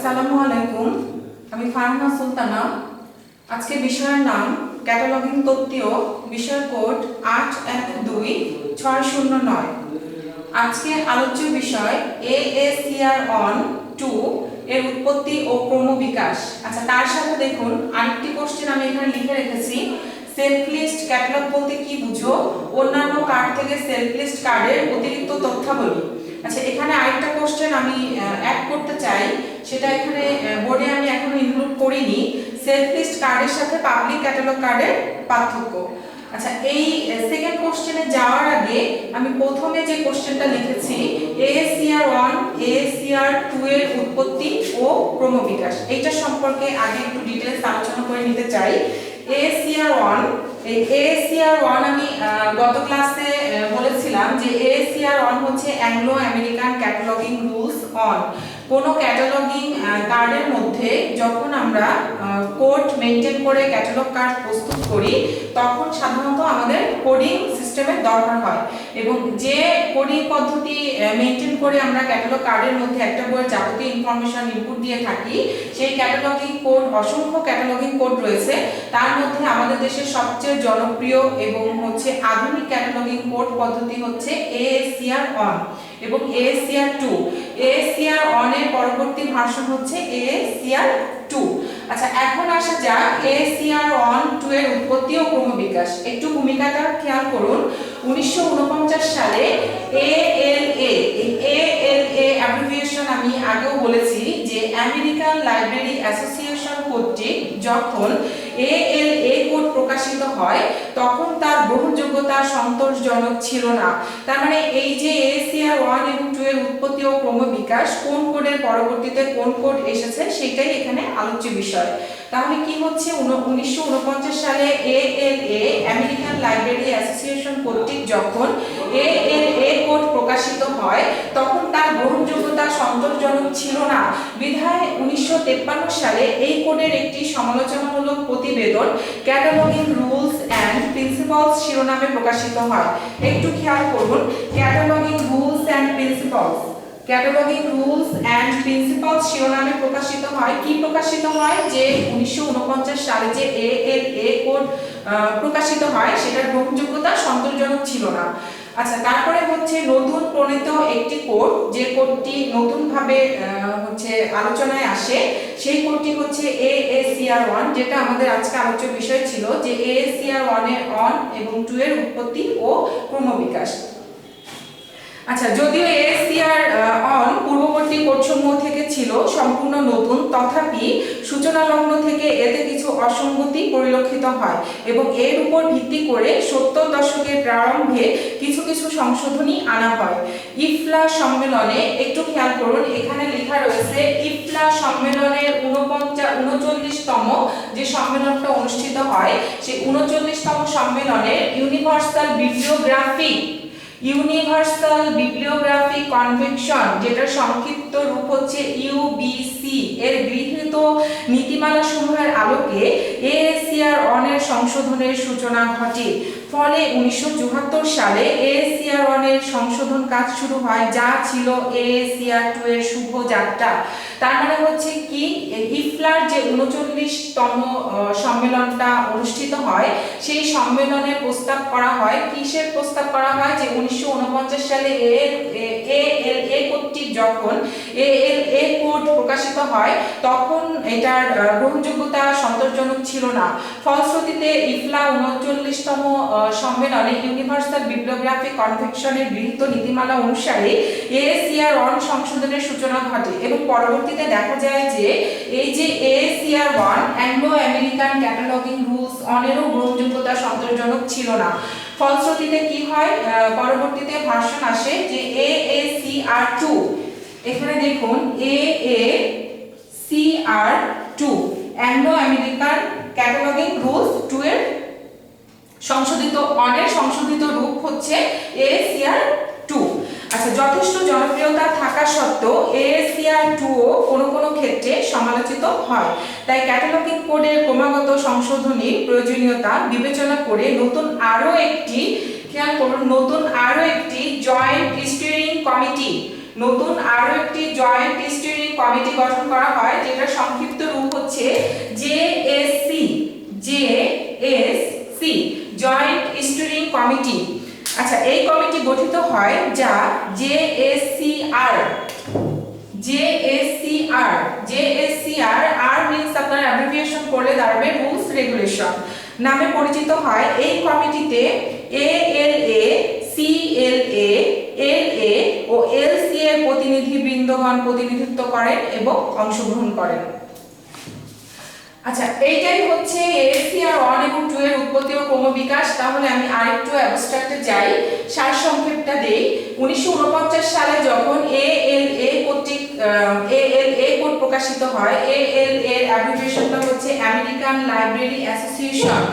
আসসালামু আলাইকুম। আমি ফারহানা সুলতানা। আজকে বিষয়ের নাম ক্যাটালগিং তত্ত্বীয়, বিষয় কোড 812609। আজকে আলোচ্য বিষয় AACR অন 2 এর উৎপত্তি ও ক্রমবিকাশ। আচ্ছা, তার সাথে দেখুন আরেকটি কোশ্চেন আমি এখানে লিখে রেখেছি। সেলফ লিস্ট ক্যাটালগ বলতে কি বুঝো? অন্যান্য কার্ড থেকে সেলফ লিস্ট কার্ডের অতিরিক্ত তথ্যাবলী। আচ্ছা, এখানে আরেকটা কোশ্চেন আমি অ্যাড করতে চাই, সেটা এখানে বোর্ডে আমি এখনো ইনক্লুড করিনি। সেলফ লিস্ট কার্ডের সাথে পাবলিক ক্যাটালগ কার্ডের পার্থক্য। আচ্ছা, এই সেকেন্ড কোশ্চেনে যাওয়ার আগে আমি প্রথমে যে কোশ্চেনটা লিখেছি AACR 1 AACR 2 এর উৎপত্তি ও ক্রমবিকাশ, এইটা সম্পর্কে আগে একটু ডিটেইলস আলোচনা করে নিতে চাই। AACR 1, এই AACR 1 আমি গত ক্লাসে বলেছিলাম যে AACR 1 হচ্ছে Anglo American cataloguing rules on. কোনো ক্যাটালগিং কার্ডের মধ্যে যখন আমরা কোড মেনটেন করে ক্যাটালগ কার্ড প্রস্তুত করি, তখন সাধারণত আমাদের কোডিং সিস্টেমের দরকার হয়, এবং যে কোডিং পদ্ধতি মেনটেন করে আমরা ক্যাটালগ কার্ডের মধ্যে একটা বইয়ের যাবতীয় ইনফরমেশন ইনপুট দিয়ে থাকি, সেই ক্যাটালগিং কোড, অসংখ্য ক্যাটালগিং কোড রয়েছে। তার মধ্যে আমাদের দেশের সবচেয়ে জনপ্রিয় এবং হচ্ছে আধুনিক ক্যাটালগিং কোড পদ্ধতি হচ্ছে AACR 1 এবং AACR 2। AACR 1 এর পরবর্তী ভার্সন হচ্ছে AACR 2। আচ্ছা, এখন আসা যাক AACR 1 2 এর উৎপত্তি ও ক্রমবিকাশ। একটু ভূমিকাটা খেয়াল করুন। 1949 সালে ALA, এই ALA অ্যাব্রিভিয়েশন আমি আগেও বলেছি যে আমেরিকান লাইব্রেরি অ্যাসোসিয়েশন কর্তৃক যখন ALA কোড প্রকাশিত হয়, তখন তার গ্রহণযোগ্যতা সন্তোষজনক ছিল না। তার মানে এই যে AACR 1 এবং 2 এর উৎপত্তি ও ক্রমবিকাশ, কোন কোডের পরবর্তীতে কোন কোড এসেছে সেটাই এখানে আলোচ্য বিষয়। তাহলে কি হচ্ছে, 1949 সালে ALA আমেরিকান লাইব্রেরি অ্যাসোসিয়েশন কর্তৃক যখন ALA কোড প্রকাশিত হয়, তখন তার গ্রহণযোগ্যতা সন্তোষজনক ছিল না। বিধায় 1953 সালে এই কোডের একটি সমালোচনামূলক প্রতিবেদন ক্যাটালগিং রুলস অ্যান্ড প্রিন্সিপালস শিরোনামে প্রকাশিত হয়। একটু খেয়াল করুন, cataloguing rules and principles, cataloguing rules and principles শিরোনামে প্রকাশিত হয়। কি প্রকাশিত হয়? যে 1949 সালে যে ALA কোড প্রকাশিত হয়, সেটার গ্রহণযোগ্যতা সন্তোষজনক ছিল না। আচ্ছা, তারপরে হচ্ছে নতুন প্রণীত একটি কোড, যে কোডটি নতুনভাবে হচ্ছে আলোচনায় আসে, সেই কোডটি হচ্ছে AACR 1, যেটা আমাদের আজকে আলোচ্য বিষয় ছিল, যে AACR 1 এর 1 এবং 2 এর উৎপত্তি ও ক্রমবিকাশ। আচ্ছা, যদিও AACR 1 পূর্ববর্তী কোডসমূহ থেকে ছিল সম্পূর্ণ নতুন, তথাপি সূচনা লগ্ন থেকে এতে কিছু অসঙ্গতি পরিলক্ষিত হয় এবং এর উপর ভিত্তি করে 70 দশকের প্রারম্ভে কিছু কিছু সংশোধনী আনা হয়। ইফলা সম্মেলনে, একটু খেয়াল করুন, এখানে লেখা রয়েছে ইফলা সম্মেলনের 39তম যে সম্মেলনটা অনুষ্ঠিত হয়, সেই 39তম সম্মেলনের ইউনিভার্সাল বিবলিওগ্রাফিক কনভেনশন, যেটা সংক্ষিপ্ত রূপ হচ্ছে UBC, এর গৃহীত নীতিমালা সমূহের আলোকে AACR 1 এর সংশোধনের সূচনা ঘটে। ফলে 1974 সালে AACR 1 এর সংশোধন কাজ শুরু হয়, যা ছিল AACR 2 এর শুভ যাত্রা। তার মানে হচ্ছে কি, ইফলার যে 39তম সম্মেলনটা অনুষ্ঠিত হয়, সেই সম্মেলনে প্রস্তাব করা হয়, কিসের প্রস্তাব করা হয়, যে 1949 সালে ALA কর্তৃক যখন ALA কোড প্রকাশিত হয়, তখন এটার গ্রহণযোগ্যতা সন্তোষজনক ছিল না। ফলশ্রুতিতে ইফলা 39তম সম্মেলনে ইউনিভার্সাল বিবলিওগ্রাফিক কনভেনশনের গৃহীত নীতিমালা অনুসারে AACR 1 সংশোধনের সূচনা ঘটে এবং পরবর্তীতে দেখা যায় যে এই যে AACR 1 Anglo American cataloguing rules অনেরও গ্রহণযোগ্যতা সন্তোষজনক ছিল না। ফলশ্রুতিতে কি হয়, পরবর্তীতে ভার্সন আসে যে AACR 2। এখানে দেখুন AACR 2 Anglo American cataloguing rules 2 এর সংশোধিত রূপ হচ্ছে AACR 2। আচ্ছা, যথেষ্ট জনপ্রিয়তা থাকা সত্ত্বেও AACR 2 কোনো কোনো ক্ষেত্রে সমালোচিত হয়। তাই ক্যাটালগিং কোডের ক্রমাগত সংশোধনীর প্রয়োজনীয়তা বিবেচনা করে নতুন আরো একটি জয়েন্ট স্টিয়ারিং কমিটি গঠন করা হয়, যেটা সংক্ষিপ্ত রূপ হচ্ছে JSC, JSC, joint steering committee. আচ্ছা, এই কমিটি গঠিত হয় যা জেএসসিআর, জেএসসিআর, জেএসসিআর, আর মিন্স আপনার অ্যাব্রিভিয়েশন করলে দাঁড়াবে রুলস রেগুলেশন নামে পরিচিত হয়। এই কমিটিতে এএলএ, সিএলএ, এলএ ও এলসি এর প্রতিনিধিবৃন্দগণ প্রতিনিধিত্ব করেন এবং অংশগ্রহণ করেন। আচ্ছা, এইটাই হচ্ছে এএসসিআর 1 এবং 2 এর উৎপত্তি ও ক্রমবিকাশ। তাহলে আমি আরেকটু অ্যাবস্ট্রাক্টে যাই, সারসংক্ষেপটা দেই। 1949 সালে যখন এএলএ কর্তৃক এএলএ কোড প্রকাশিত হয়, এএলএ এর অ্যাব্রিভিয়েশনটা হচ্ছে আমেরিকান লাইব্রেরি অ্যাসোসিয়েশন,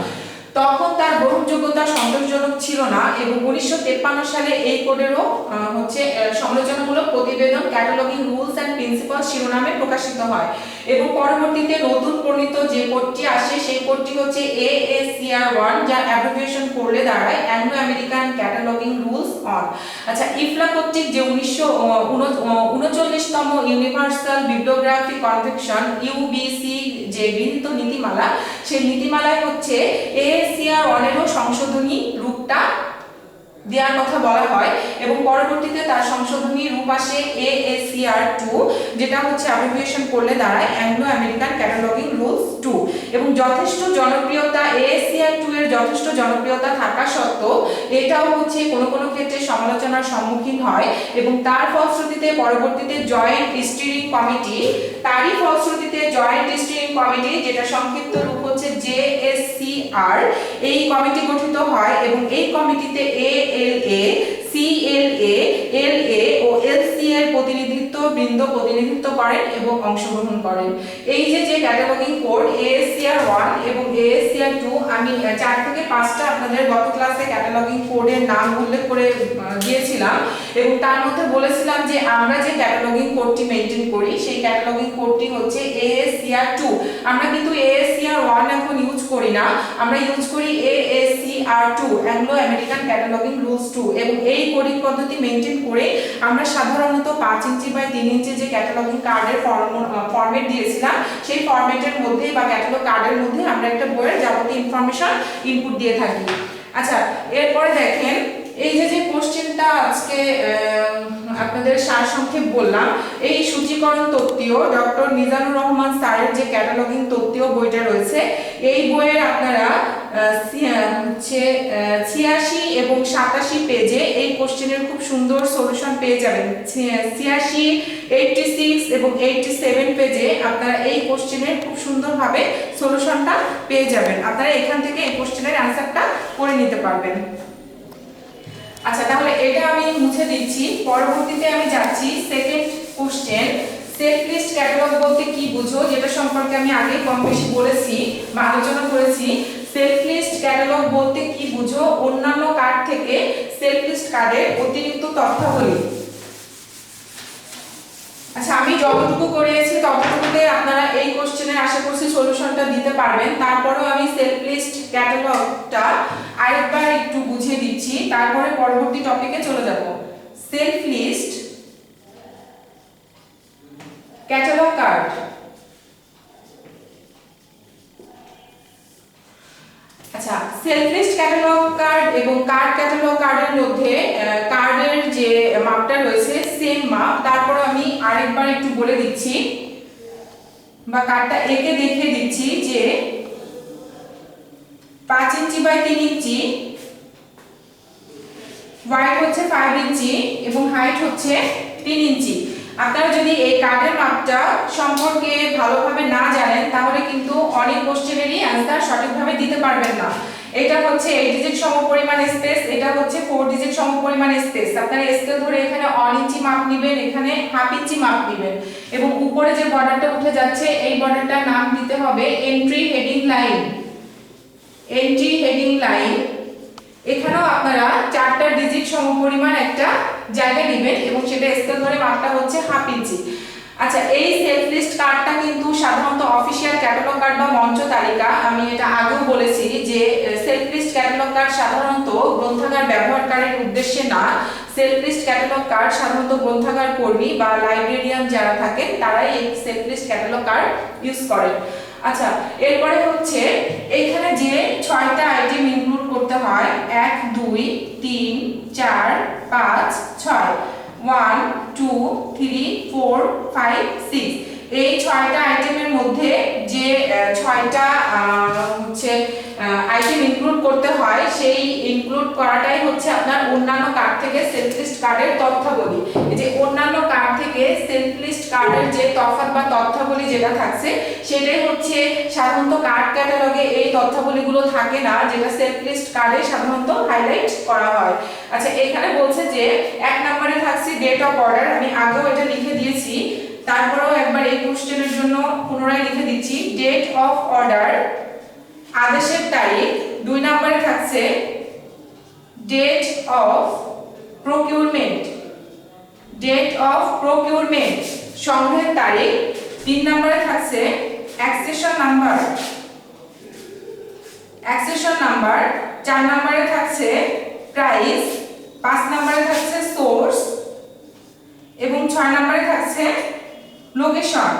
তখন তার গ্রহণযোগ্যতা সন্তোষজনক ছিল না এবং 1953 সালে এই কোডেরও হচ্ছে সমালোচনামূলক প্রতিবেদন ক্যাটালগিং রুলস অ্যান্ড প্রিন্সিপাল শিরোনামে প্রকাশিত হয় এবং পরবর্তীতে নতুন প্রণীত যে কোডটি আসে সেই কোডটি হচ্ছে এএসসিআর 1, যা অ্যাব্রিভিয়েশন করলে দাঁড়ায় Anglo American cataloguing rules on. আচ্ছা, ইফলা কর্তৃক যে 1939তম ইউনিভার্সাল বিবলিওগ্রাফি কনভেনশন ইউবিসি যে গৃহীত নীতিমালা, সেই নীতিমালায় হচ্ছে এএসসিআর 1 এরও সংশোধনী রূপটা দেওয়ার কথা বলা হয় এবং পরবর্তীতে তার সংশোধনী রূপ আসে এএসসিআর 2, যেটা হচ্ছে অ্যাব্রিভিয়েশন করলে দাঁড়ায় অ্যাংলো আমেরিকান ক্যাটালগিং রুলস 2। এবং যথেষ্ট জনপ্রিয়তা, এএসসিআর 2 এর যথেষ্ট জনপ্রিয়তা থাকা সত্ত্বেও এটাও হচ্ছে কোনো কোনো ক্ষেত্রে সমালোচনার সম্মুখীন হয় এবং তার ফলশ্রুতিতে পরবর্তীতে জয়েন্ট স্টিয়ারিং কমিটি, তারই ফলশ্রুতিতে জয়েন্ট স্টিয়ারিং কমিটি, যেটা সংক্ষিপ্ত রূপ হচ্ছে জেএসসিআর, এই কমিটি গঠিত হয় এবং এই কমিটিতে এএলএ, সিএলএ, এলএ ও এলসি এর প্রতিনিধিত্ব করেন এবং অংশগ্রহণ করেন। এই যে ক্যাটালগিং কোড এএসসিআর 1 এবং এএসসিআর 2, আমি 4 থেকে 5টা আপনাদের গত ক্লাসে ক্যাটালগিং কোডের নাম উল্লেখ করে দিয়েছিলাম এবং তার মধ্যে বলেছিলাম যে আমরা যে ক্যাটালগিং কোডটি মেইনটেইন করি সেই ক্যাটালগিং কোডটি হচ্ছে এএসসিআর 2। আমরা কিন্তু এএসসিআর 1 এখন ইউজ করি না, আমরা ইউজ করি এএসসিআর 2, অ্যাংলো আমেরিকান ক্যাটালগিং রুলস 2। এবং এই কোডিং পদ্ধতি মেইনটেইন করে আমরা সাধারণত 5 ইঞ্চি বাই 3 ইঞ্চি যে ক্যাটালগিং কার্ডের ফরম্যাট দিয়েছিলাম সেই ফরম্যাটের মধ্যে বা ক্যাটালগ কার্ডের মধ্যে আমরা একটা বইয়ের যাবতীয় ইনফরমেশন ইনপুট দিয়ে থাকি। আচ্ছা, এরপরে দেখেন এই যে কোশ্চেনটা আজকে আপনাদের সারসংক্ষেপ বললাম, এই সূচীকরণ তত্ত্বীয় ডক্টর মিজানুর রহমান স্যারের যে ক্যাটালগিং তত্ত্বীয় বইটা রয়েছে, এই বইয়ের আপনারা 86 এবং 87 পেজে এই কোশ্চেনের খুব সুন্দর সলিউশন পেয়ে যাবেন। 86, 86 এবং 87 পেজে আপনারা এই কোশ্চেনের খুব সুন্দরভাবে সলিউশনটা পেয়ে যাবেন। আপনারা এখান থেকে এই কোশ্চেনের অ্যানসারটা করে নিতে পারবেন। আচ্ছা, তাহলে এটা আমি মুছে দিচ্ছি। পরবর্তীতে আমি যাচ্ছি সেকেন্ড কোশ্চেন, সেট লিস্ট ক্যাটালগ বলতে কি বুঝো, যেটা সম্পর্কে আমি আগে কম বেশি বলেছি বা আলোচনা করেছি। সেলফ লিস্ট ক্যাটালগ বলতে কি বুঝো, অন্যান্য কার্ড থেকে সেলফ লিস্ট কার্ডের অতিরিক্ত তথ্যাবলী। আচ্ছা, আমি যতটুকু করেছি ততটুকুতে আপনারা এই কোশ্চেনের আশা করছি সলিউশনটা দিতে পারবেন। তারপরেও আমি সেলফ লিস্ট ক্যাটালগটা আরেকবার একটু বুঝিয়ে দিচ্ছি, তারপরে পরবর্তী টপিকে চলে যাব। সেলফ লিস্ট ক্যাটালগ কার্ড, আচ্ছা, সেলফ লিস্ট ক্যাটালগ কার্ড এবং কার্ড ক্যাটালগ কার্ডের মধ্যে কার্ডের যে মাপটা রয়েছে সেম মাপ। তারপর আমি আরেকবার একটু বলে দিচ্ছি বা কার্ডটা এঁকে দেখিয়ে দিচ্ছি যে 5 ইঞ্চি বাই 3 ইঞ্চি, ওয়াইড হচ্ছে 5 ইঞ্চি এবং হাইট হচ্ছে 3 ইঞ্চি। আপনারা যদি এই কার্ডের মাপটা সম্পর্কে ভালোভাবে না জানেন তাহলে কিন্তু অনেক কোশ্চেনেরই অ্যানসার সঠিকভাবে দিতে পারবেন না। এটা হচ্ছে 8 ডিজিট সমপরিমাণ স্পেস, এটা হচ্ছে 4 ডিজিট সমপরিমাণ স্পেস। আপনারা স্কেল ধরে এখানে 1 ইঞ্চি মাপ নেবেন, এখানে হাফ ইঞ্চি মাপ নেবেন এবং উপরে যে বর্ডারটা উঠে যাচ্ছে এই বর্ডারটার নাম দিতে হবে entry heading line, entry heading line. এখানেও আপনারা 4টা ডিজিট সমপরিমাণ একটা জায়গা নেবেন এবং সেটা স্কেল ধরে মাপটা হচ্ছে হাফ ইঞ্চি। আচ্ছা, এই সেলফ লিস্ট কার্ডটা কিন্তু সাধারণত অফিশিয়াল ক্যাটালগ কার্ড বা মঞ্চ তালিকা, আমি এটা আগেও বলেছি যে সেলফ লিস্ট ক্যাটালগ কার্ড সাধারণত গ্রন্থাগার ব্যবহারকারীর উদ্দেশ্যে না, সেলফ লিস্ট ক্যাটালগ কার্ড সাধারণত গ্রন্থাগার কর্মী বা লাইব্রেরিয়ান যারা থাকেন তারাই এই shelf list catalogue card use করেন। আচ্ছা, এরপরে হচ্ছে এইখানে যে 6টা আইটেম ইনক্লুড করতে হয় 1 2 3 4 5 6 1 2 3 4 5 6 এই 6টা আইটেমের মধ্যে যে 6টা হচ্ছে আইটেম ইনক্লুড করতে হয় সেই ইনক্লুড করাটাই হচ্ছে আপনার অন্যান্য কার্ড থেকে সেলফ লিস্ট কার্ডের তথ্যাবলী। এই যে অন্যান্য কার্ড থেকে সেলফ লিস্ট কার্ডের যে তফাৎ বা তথ্যাবলী যেটা থাকছে সেটাই হচ্ছে সাধারণত কার্ড ক্যাটালগে এই তথ্যাবলীগুলো থাকে না, যেটা সেলফ লিস্ট কার্ডে সাধারণত হাইলাইট করা হয়। আচ্ছা, এখানে বলছে যে 1 নম্বরে থাকছে ডেট অফ অর্ডার, আমি আগেও এটা লিখে দিয়েছি, তারপরেও একবার এই কোশ্চেনের জন্য পুনরায় লিখে দিচ্ছি। ডেট অফ অর্ডার আদেশের তারিখ। 2 নম্বরে থাকছে date of procurement, date of procurement সংগ্রহের তারিখ। 3 নম্বরে থাকছে অ্যাকসেশন নাম্বার, অ্যাকসেশন নাম্বার। 4 নম্বরে থাকছে প্রাইস। 5 নম্বরে থাকছে সোর্স এবং 6 নম্বরে থাকছে লোকেশন।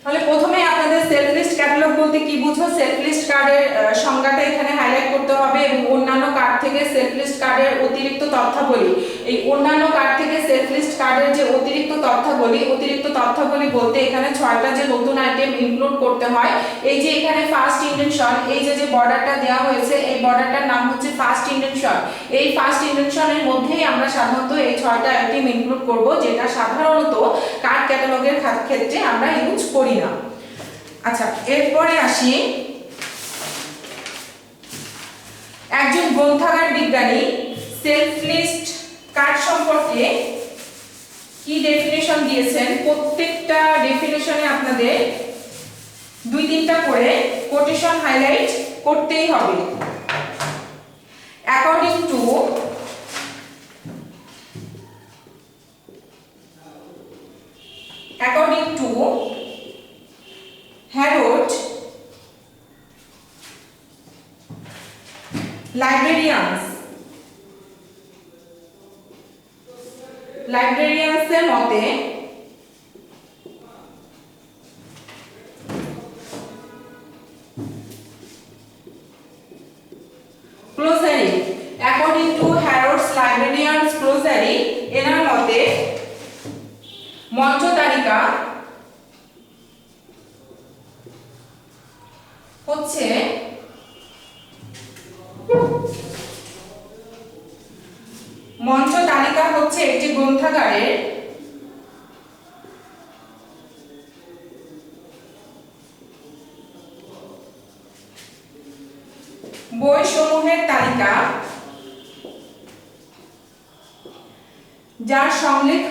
তাহলে প্রথমে আপনাদের সেলফ লিস্ট ক্যাটালগ বলতে কি বুঝো, সেলফ লিস্ট কার্ডের সংজ্ঞাটা এখানে হাইলাইট করতে হবে এবং অন্যান্য কার্ড থেকে সেলফ লিস্ট কার্ডের অতিরিক্ত তথ্যাবলী। এই অন্যান্য কার্ড থেকে সেলফ লিস্ট কার্ডের যে অতিরিক্ত তথ্যাবলী বলতে এখানে 6টা যে নতুন আইটেম ইনক্লুড করতে হয়। এই যে এখানে ফার্স্ট ইনডেনশন, এই যে বর্ডারটা দেওয়া হয়েছে এই বর্ডারটার নাম হচ্ছে ফার্স্ট ইনডেনশন। এই ফার্স্ট ইনডেনশনের মধ্যেই আমরা সাধারণত এই 6টা আইটেম ইনক্লুড করব, যেটা সাধারণত কার্ড ক্যাটালগের ক্ষেত্রে আমরা ইউজ করি না। আচ্ছা, এরপরে আসি একজন গ্রন্থাগার বিজ্ঞানী সেলফ লিস্ট কার্ড সম্পর্কে কি ডেফিনেশন দিয়েছেন। প্রত্যেকটা ডেফিনেশনে আপনাদের 2-3টা করে কোটেশন হাইলাইট করতেই হবে। অ্যাকর্ডিং টু Harrod, লাইব্রেরিয়ানসের মতে ক্লোজারি, অ্যাকর্ডিং টু হ্যারোডস লাইব্রেরিয়ানস ক্লোজারি, এনার মতে মঞ্চ তালিকা হচ্ছে একটি গ্রন্থাগারের বইসমূহের তালিকা যার সংলেখ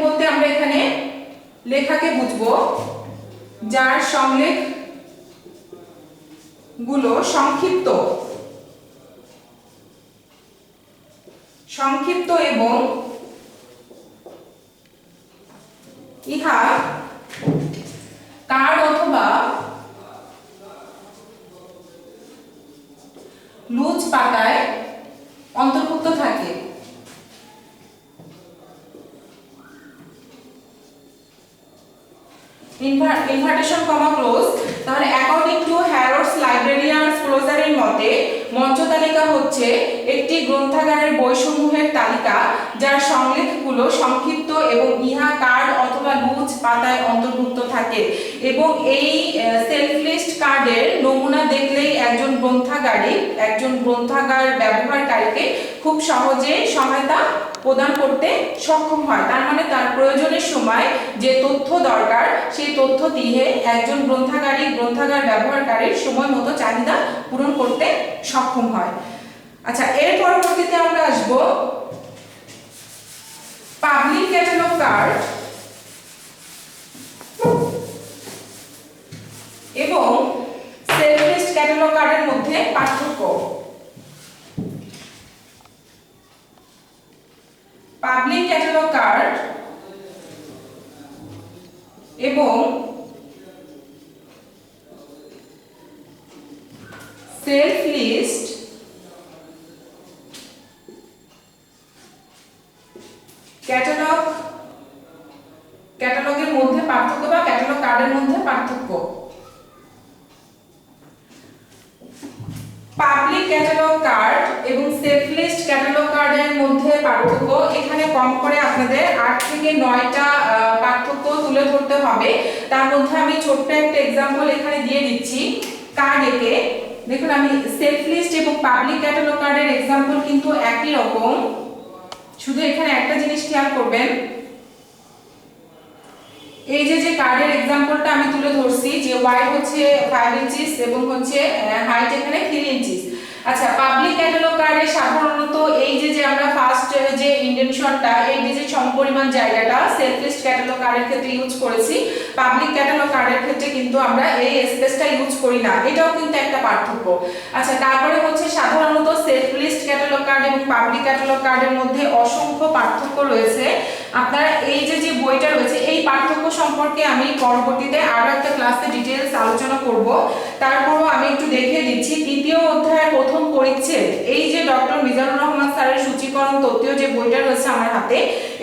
বলতে আমরা এখানে লেখাকে বুঝবো, যার সংলেখ গুলো সংক্ষিপ্ত এবং ইহা কার্ড অথবা লুজ পাতায় অন্তর্ভুক্ত থাকে। ইনভার্টেশন কমা ক্লোজ। তাহলে অ্যাকর্ডিং টু হ্যারোডস লাইব্রেরিয়ানস ক্লোজারের মতে মঞ্চ তালিকা হচ্ছে একটি গ্রন্থাগারের বইসমূহের তালিকা যার সংলেখগুলো সংক্ষিপ্ত এবং ইহা কার্ড অথবা লুজ পাতায় অন্তর্ভুক্ত থাকে। এবং এই সেলফ লিস্ট কার্ডের নমুনা দেখলেই একজন গ্রন্থাগার ব্যবহারকারীকে খুব সহজে সহায়তা প্রদান করতে সক্ষম হয়। তার মানে তার প্রয়োজনের সময় যে তথ্য দরকার সেই তথ্য দিয়ে একজন গ্রন্থাগার ব্যবহারকারীর সময় মতো চাহিদা পূরণ করতে সক্ষম হয়। আচ্ছা, এর পরবর্তীতে আমরা আসব পাবলিক ক্যাটালগ কার্ড এবং সেলফ লিস্ট ক্যাটালগ কার্ডের মধ্যে পার্থক্য। পাবলিক ক্যাটালগ কার্ড এবং সেলফ লিস্ট ক্যাটালগের মধ্যে পার্থক্য বা ক্যাটালগ কার্ডের মধ্যে পার্থক্য। পাবলিক ক্যাটালগ কার্ড এবং সেলফ লিস্ট ক্যাটালগ কার্ডের মধ্যে পার্থক্য, এখানে কম করে আপনাদের 8 থেকে 9টা পার্থক্য তুলে ধরতে হবে। তার মধ্যে আমি ছোট্ট একটা एग्जांपल এখানে দিয়ে দিচ্ছি কার্ড একে। দেখুন আমি সেলফ লিস্ট এবং পাবলিক ক্যাটালগ কার্ডের एग्जांपल কিন্তু একই রকম, শুধু এখানে একটা জিনিস খেয়াল করবেন, এই যে কার্ডের एग्जांपलটা আমি তুলে ধরছি যে ওয়াইড হচ্ছে 5 ইঞ্চিস এবং হচ্ছে হাইট এখানে 3 ইঞ্চিস। আচ্ছা, পাবলিক ক্যাটালগ কার্ডে সাধারণত এই যে আমরা ফার্স্ট যে ইন্ডেনশনটা, এই যে সমপরিমাণ জায়গাটা সেলফ লিস্ট ক্যাটালগ কার্ডের ক্ষেত্রে ইউজ করেছি, পাবলিক ক্যাটালগ কার্ডের ক্ষেত্রে কিন্তু আমরা এই স্পেসটা ইউজ করি না, এটাও কিন্তু একটা পার্থক্য। আচ্ছা, তারপরে হচ্ছে সাধারণত সেলফ লিস্ট ক্যাটালগ কার্ড এবং পাবলিক ক্যাটালগ কার্ডের মধ্যে অসংখ্য পার্থক্য রয়েছে। আপনারা এই যে বইটা রয়েছে এই পার্থক্য সম্পর্কে আমি পরবর্তীতে আরো একটা ক্লাসে ডিটেইলস আলোচনা করব। তারপরও আমি একটু দেখিয়ে দিচ্ছি তৃতীয় অধ্যায়ের প্রথম পরিচ্ছেদ, এই যে ডক্টর মিজানুর রহমান স্যারের সূচিকরণ তত্ত্বীয় যে বইটা রয়েছে আমার হাতে,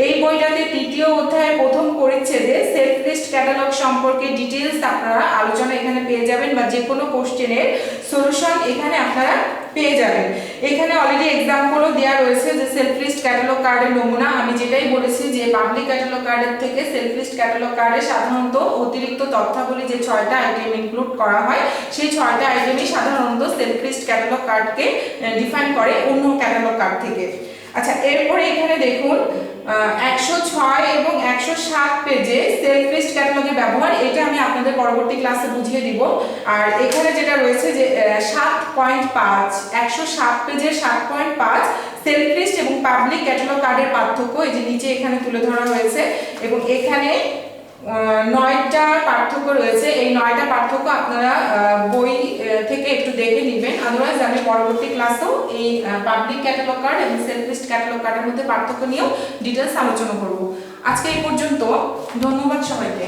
এই বইটাতে তৃতীয় অধ্যায়ের প্রথম পরিচ্ছেদে সেলফ লিস্ট ক্যাটালগ সম্পর্কে ডিটেইলস আপনারা আলোচনা এখানে পেয়ে যাবেন, বা যে কোনো কোশ্চেনের সলিউশন এখানে আপনারা পেয়ে যাবেন। এখানে অলরেডি एग्जांपलও দেয়া রয়েছে যে সেলফ লিস্ট ক্যাটালগ কার্ডের নমুনা। আমি যেটাই বলেছি যে পাবলিক ক্যাটালগ কার্ডের থেকে সেলফ লিস্ট ক্যাটালগ কার্ডে সাধারণত অতিরিক্ত তথ্যাবলী যে 6টা আইটেম ইনক্লুড করা হয়, সেই 6টা আইটেমই সাধারণত সেলফ লিস্ট ক্যাটালগ কার্ডকে ডিফাইন করে অন্য ক্যাটালগ কার্ড থেকে। আচ্ছা, এরপরে এখানে দেখুন 106 এবং 107 পেজে সেলফ লিস্ট ক্যাটালগের ব্যবহার, এটা আমি আপনাদের পরবর্তী ক্লাসে বুঝিয়ে দিব। আর এখানে যেটা রয়েছে যে 7.5 107 পেজে 7.5 সেলফ লিস্ট এবং পাবলিক ক্যাটালগ কার্ডের পার্থক্য, এই যে নিচে এখানে তুলে ধরা হয়েছে, এবং এখানে 9টা পার্থক্য রয়েছে। এই 9টা পার্থক্য আপনারা বই থেকে একটু দেখে নেবেন, আদারওয়াইজ আমি পরবর্তী ক্লাসেও এই পাবলিক ক্যাটালগ কার্ড এবং সেলফ লিস্ট ক্যাটালগ কার্ডের মধ্যে পার্থক্য নিয়েও ডিটেইলস আলোচনা করব। আজকে এই পর্যন্ত, ধন্যবাদ সবাইকে।